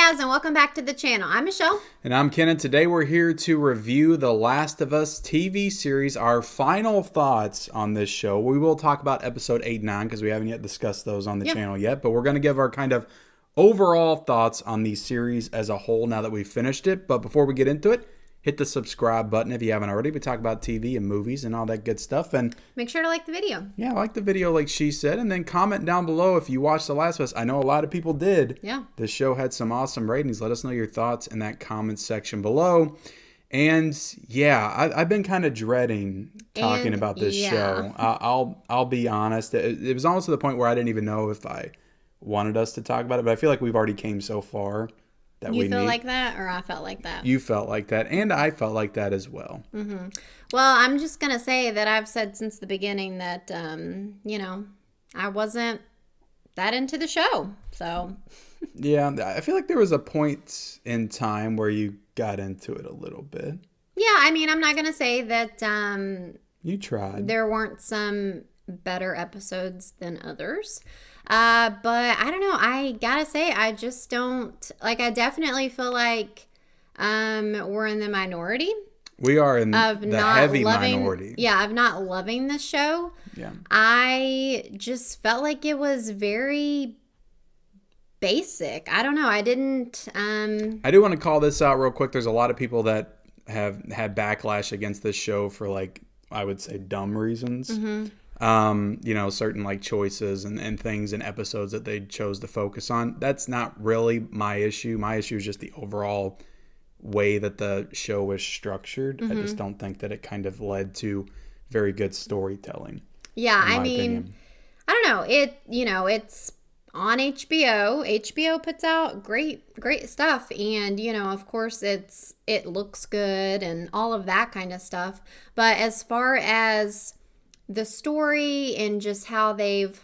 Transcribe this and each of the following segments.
guys, and welcome back to the channel. I'm Michelle. And I'm Ken, and today we're here to review The Last of Us TV series, our final thoughts on this show. We will talk about episode 8 and 9 because we haven't yet discussed those on the channel yet, but we're going to give our kind of overall thoughts on the series as a whole now that we've finished it. But before we get into it, hit the subscribe button if you haven't already. We talk about TV and movies and all that good stuff. And make sure to like the video. Yeah, like the video like she said. And then comment down below if you watched The Last of Us. I know a lot of people did. Yeah. This show had some awesome ratings. Let us know your thoughts in that comment section below. And yeah, I've been kind of dreading talking about this show. I'll be honest. It was almost to the point where I didn't even know if I wanted us to talk about it. But I feel like we've already came so far. You feel like that, or I felt like that? You felt like that, and I felt like that as well. Mm-hmm. Well, I'm just going to say that I've said since the beginning that, I wasn't that into the show, so. Yeah, I feel like there was a point in time where you got into it a little bit. Yeah, I mean, I'm not going to say that you tried. There weren't some better episodes than others. But I don't know. I gotta say, I just don't like. I definitely feel like we're in the minority. We are in the heavy minority. Yeah, of not loving this show. Yeah. I just felt like it was very basic. I don't know. I didn't. I do want to call this out real quick. There's a lot of people that have had backlash against this show for, like, I would say, dumb reasons. Mm-hmm. Certain like choices and things and episodes that they chose to focus on. That's not really my issue. My issue is just the overall way that the show was structured. Mm-hmm. I just don't think that it kind of led to very good storytelling. Yeah, I mean, opinion. I don't know. It's on HBO. HBO puts out great stuff, and of course it looks good and all of that kind of stuff. But as far as the story and just how they've,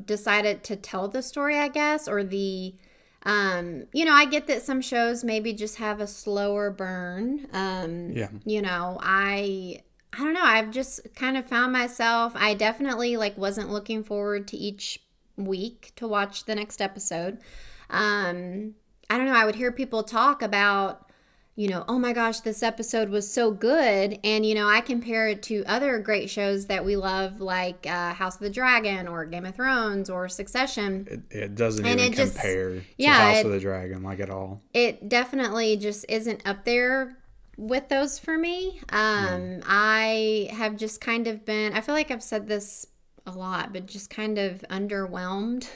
decided to tell the story, I guess, or the, I get that some shows maybe just have a slower burn. I don't know. I've just kind of found myself, I definitely wasn't looking forward to each week to watch the next episode. I don't know. I would hear people talk about, oh my gosh, this episode was so good. And, I compare it to other great shows that we love, like House of the Dragon or Game of Thrones or Succession. It doesn't even compare to House of the Dragon, at all. It definitely just isn't up there with those for me. I have just kind of been, I feel like I've said this a lot, but just kind of underwhelmed.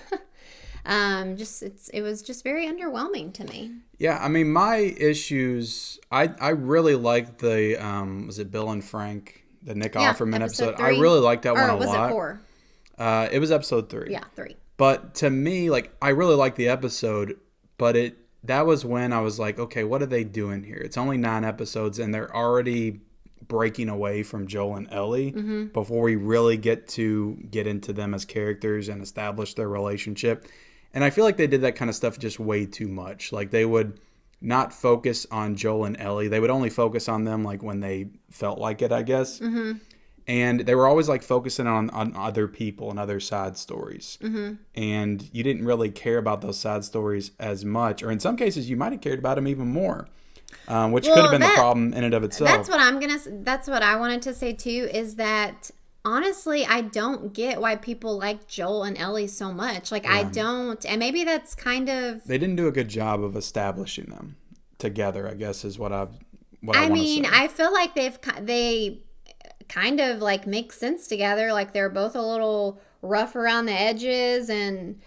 It was just very underwhelming to me. Yeah, I mean, my issues, I really liked the, was it Bill and Frank, the Nick Offerman episode? 3. I really liked that one a lot. Or was it 4? It was episode 3. Yeah, 3. But to me, I really liked the episode, but that was when I was like, okay, what are they doing here? It's only 9 episodes, and they're already breaking away from Joel and Ellie before we really get into them as characters and establish their relationship. And I feel like they did that kind of stuff just way too much. They would not focus on Joel and Ellie. They would only focus on them when they felt like it, I guess. Mm-hmm. And they were always focusing on other people and other side stories. Mm-hmm. And you didn't really care about those side stories as much. Or in some cases, you might have cared about them even more. Which could have been the problem in and of itself. That's what I wanted to say too, is that honestly, I don't get why people like Joel and Ellie so much. I don't, and maybe that's kind of... They didn't do a good job of establishing them together, I guess, is what I mean, I feel like they kind of make sense together. They're both a little rough around the edges, and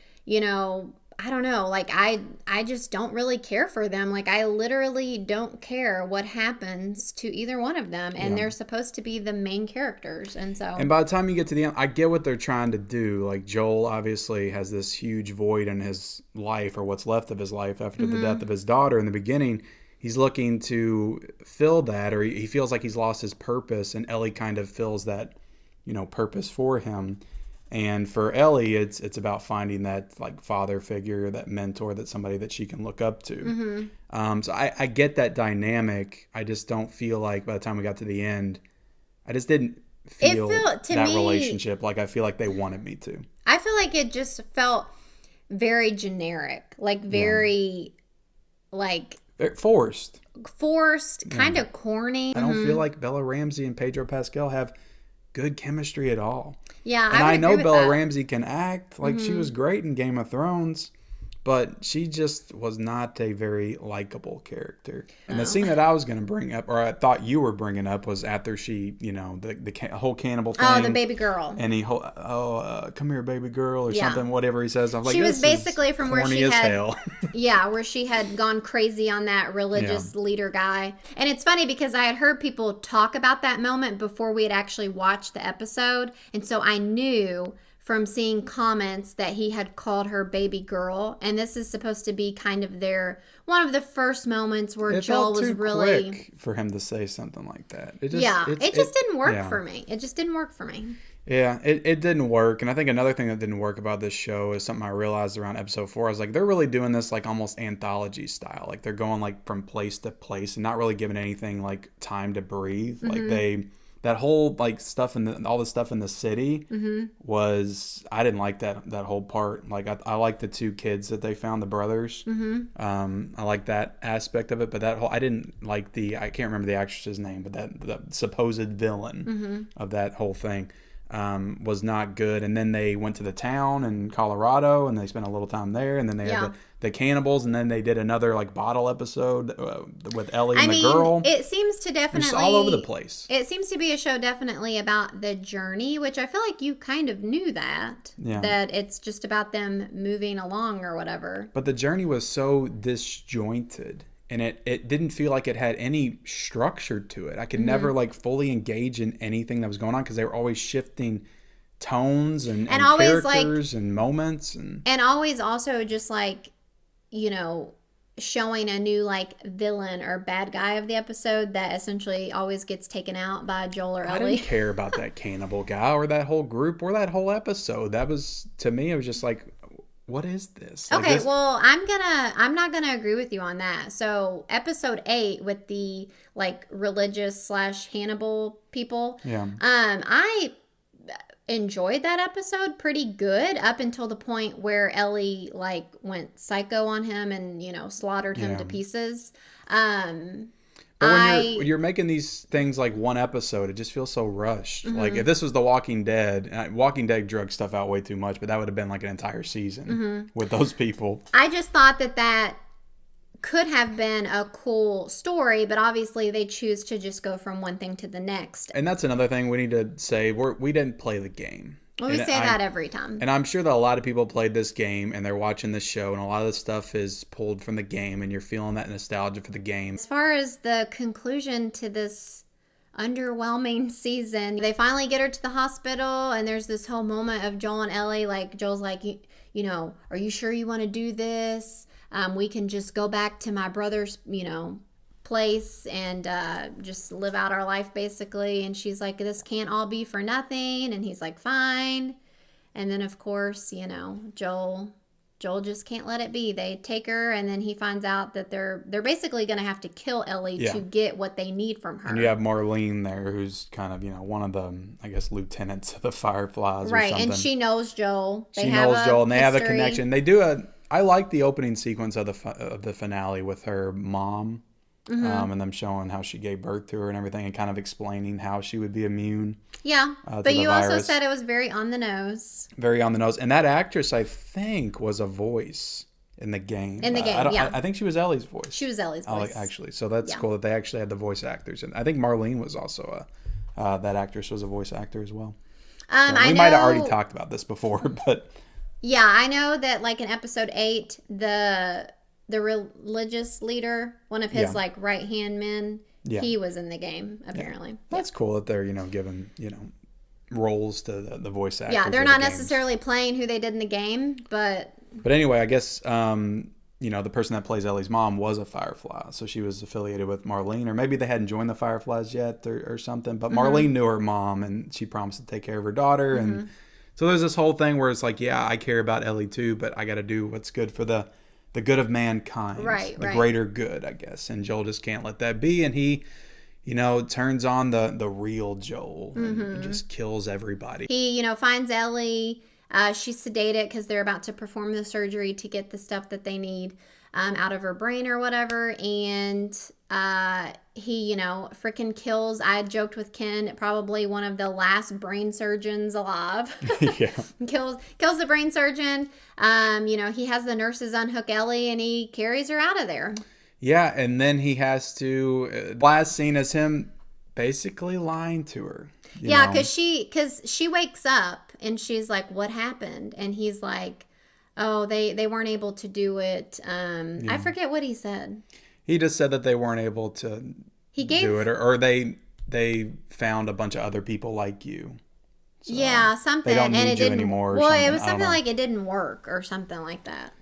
I don't know. I just don't really care for them. I literally don't care what happens to either one of them. And they're supposed to be the main characters. And by the time you get to the end, I get what they're trying to do. Joel obviously has this huge void in his life, or what's left of his life after the death of his daughter. In the beginning, he's looking to fill that, or he feels like he's lost his purpose. And Ellie kind of fills that, purpose for him. And for Ellie, it's about finding that father figure, that mentor, that somebody that she can look up to. Mm-hmm. So I get that dynamic. I just don't feel like by the time we got to the end, I just didn't feel that relationship like I feel like they wanted me to. I feel like it just felt very generic, like very like They're forced. forced, kind of corny. I don't feel like Bella Ramsey and Pedro Pascal have good chemistry at all. Yeah, And I I would know agree with Bella that. Ramsey can act. Like, she was great in Game of Thrones, but she just was not a very likable character. And the scene that I was going to bring up, or I thought you were bringing up, was after she, the whole cannibal thing. Oh, the baby girl. And come here, baby girl, or Yeah. something, whatever he says. I'm like, She was this is basically from where corny she as had, hell. yeah, where she had gone crazy on that religious leader guy. And it's funny because I had heard people talk about that moment before we had actually watched the episode. And so I knew from seeing comments that he had called her baby girl. And this is supposed to be kind of one of the first moments where It Joel felt was too really, quick for him to say something like that. It just didn't work yeah. for me. It just didn't work for me. Yeah, it didn't work. And I think another thing that didn't work about this show is something I realized around episode 4. I was like, they're really doing this like almost anthology style. Like, they're going like from place to place and not really giving anything like time to breathe. Like, that whole like stuff all the stuff in the city was, I didn't like that whole part. Like, I like the 2 kids that they found, the brothers. I like that aspect of it, but I didn't like I can't remember the actress's name, but the supposed villain of that whole thing was not good. And then they went to the town in Colorado and they spent a little time there, and then they had the cannibals, and then they did another like bottle episode with Ellie and the girl. It seems to definitely It's all over the place. It seems to be a show definitely about the journey, which I feel like you kind of knew that it's just about them moving along or whatever. But the journey was so disjointed, and it didn't feel like it had any structure to it. I could never like fully engage in anything that was going on because they were always shifting tones and always characters and moments and always also just like, showing a new like villain or bad guy of the episode that essentially always gets taken out by Joel or Ellie. I didn't care about that cannibal guy or that whole group or that whole episode. That was, to me, it was just like, what is this? Okay, well, I'm not gonna agree with you on that. So episode 8 with the like religious / Hannibal people. Yeah. I enjoyed that episode pretty good up until the point where Ellie like went psycho on him and slaughtered him to pieces. But when you're making these things like one episode, it just feels so rushed. Like, if this was The Walking Dead, Walking Dead drug stuff out way too much, but that would have been like an entire season with those people. I just thought that could have been a cool story, but obviously they choose to just go from one thing to the next. And that's another thing we need to say. We didn't play the game. Well, we say that every time. And I'm sure that a lot of people played this game and they're watching this show, and a lot of the stuff is pulled from the game, and you're feeling that nostalgia for the game. As far as the conclusion to this underwhelming season, they finally get her to the hospital, and there's this whole moment of Joel and Ellie. Like, Joel's like, are you sure you want to do this? We can just go back to my brother's, place and just live out our life, basically. And she's like, this can't all be for nothing. And he's like, fine. And then, of course, Joel just can't let it be. They take her, and then he finds out that they're basically going to have to kill Ellie to get what they need from her. And you have Marlene there, who's kind of, one of the, I guess, lieutenants of the Fireflies, right? Or something. And she knows Joel. She knows Joel, and they have a connection. They do I like the opening sequence of the finale with her mom, and them showing how she gave birth to her and everything, and kind of explaining how she would be immune. Yeah, but you also said it was very on the nose. Very on the nose, and that actress, I think, was a voice in the game. I think she was Ellie's voice. She was Ellie's voice, actually. So that's cool that they actually had the voice actors, and I think Marlene was also that actress was a voice actor as well. So we might have already talked about this before, but. Yeah, I know that like in episode 8, the religious leader, one of his like right-hand men, he was in the game, apparently. That's cool that they're, giving, roles to the voice actors. Yeah, they're not necessarily playing who they did in the game, but anyway, I guess, the person that plays Ellie's mom was a Firefly, so she was affiliated with Marlene, or maybe they hadn't joined the Fireflies yet or something, but Marlene knew her mom, and she promised to take care of her daughter, and so there's this whole thing where it's like, yeah, I care about Ellie too, but I got to do what's good for the good of mankind, the greater good, I guess. And Joel just can't let that be, and he, turns on the real Joel and just kills everybody. He, finds Ellie She's sedated because they're about to perform the surgery to get the stuff that they need out of her brain or whatever. And he, freaking kills. I joked with Ken, probably one of the last brain surgeons alive. Yeah. kills the brain surgeon. He has the nurses unhook Ellie and he carries her out of there. Yeah, and then he has to. Last scene is him basically lying to her. Yeah, because she wakes up and she's like, "What happened?" And he's like, "Oh, they weren't able to do it." I forget what he said. He just said that they weren't able to do it, or they found a bunch of other people like you. So yeah, something. They don't and need it you didn't, anymore. Well, it was something like it didn't work or something like that.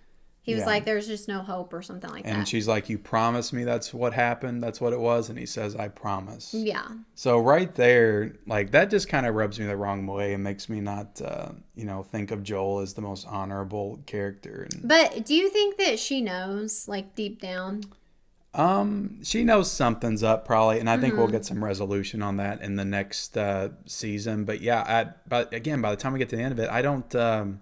He was Yeah. like, "There's just no hope" or something like that. And she's like, "You promised me that's what happened. That's what it was." And he says, "I promise." Yeah. So right there, like that just kind of rubs me the wrong way and makes me not, think of Joel as the most honorable character. But do you think that she knows, like deep down? She knows something's up probably, and I think we'll get some resolution on that in the next season. But yeah, but again, by the time we get to the end of it, I don't like.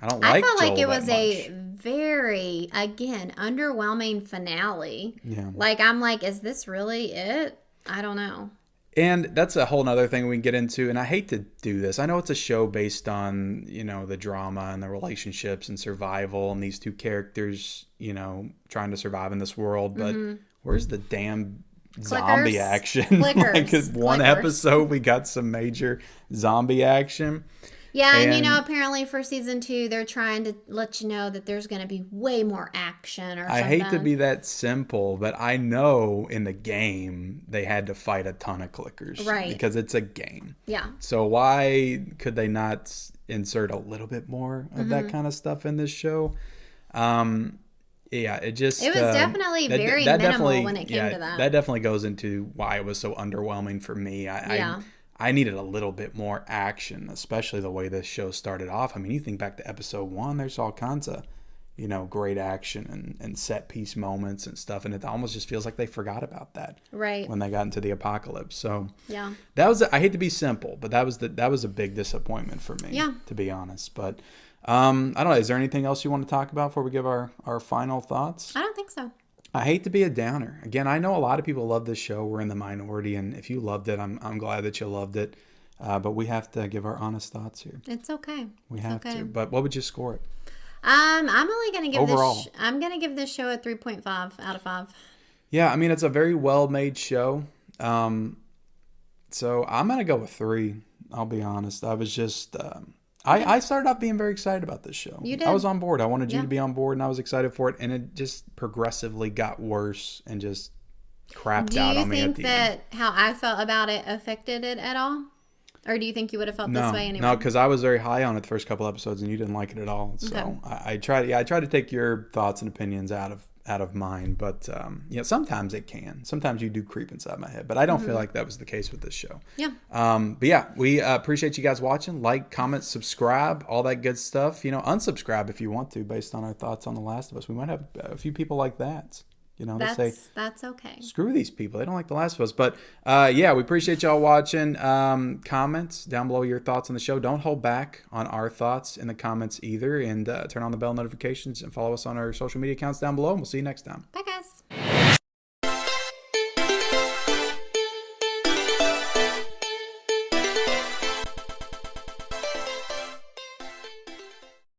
I felt like Joel it was that a much. very, again, underwhelming finale. Yeah. Like, I'm like, is this really it? I don't know. And that's a whole nother thing we can get into. And I hate to do this. I know it's a show based on, the drama and the relationships and survival and these two characters, trying to survive in this world. But where's the damn zombie action? Clickers. One episode, we got some major zombie action. Yeah, and apparently for season 2, they're trying to let you know that there's going to be way more action or something. I hate to be that simple, but I know in the game they had to fight a ton of clickers. Right. Because it's a game. Yeah. So why could they not insert a little bit more of that kind of stuff in this show? Yeah, it was definitely very minimal when it came to that. That definitely goes into why it was so underwhelming for me. I needed a little bit more action, especially the way this show started off. I mean, you think back to episode 1, there's all kinds of, great action and set piece moments and stuff. And it almost just feels like they forgot about that when they got into the apocalypse. So yeah, I hate to be simple, but that was a big disappointment for me, to be honest. But I don't know. Is there anything else you want to talk about before we give our final thoughts? I don't think so. I hate to be a downer. Again, I know a lot of people love this show. We're in the minority, and if you loved it, I'm glad that you loved it. But we have to give our honest thoughts here. It's okay. We have to. But what would you score it? I'm only going to give overall. I'm going to give this show a 3.5 out of 5. Yeah, I mean it's a very well-made show. So I'm going to go with 3. I'll be honest. I was just I started off being very excited about this show. You did. I was on board. I wanted you to be on board, and I was excited for it. And it just progressively got worse and just crapped out on me at the end. Do you think that how I felt about it affected it at all? Or do you think you would have felt this way anyway? No, because I was very high on it the first couple episodes, and you didn't like it at all. So okay. I tried to take your thoughts and opinions out of mine. But sometimes it can. Sometimes you do creep inside my head. But I don't feel like that was the case with this show. Yeah. But yeah, we appreciate you guys watching. Like, comment, subscribe, all that good stuff. Unsubscribe if you want to, based on our thoughts on The Last of Us. We might have a few people like that. That's okay. Screw these people. They don't like The Last of Us. But we appreciate y'all watching. Comments down below your thoughts on the show. Don't hold back on our thoughts in the comments either. And turn on the bell notifications and follow us on our social media accounts down below. And we'll see you next time. Bye, guys.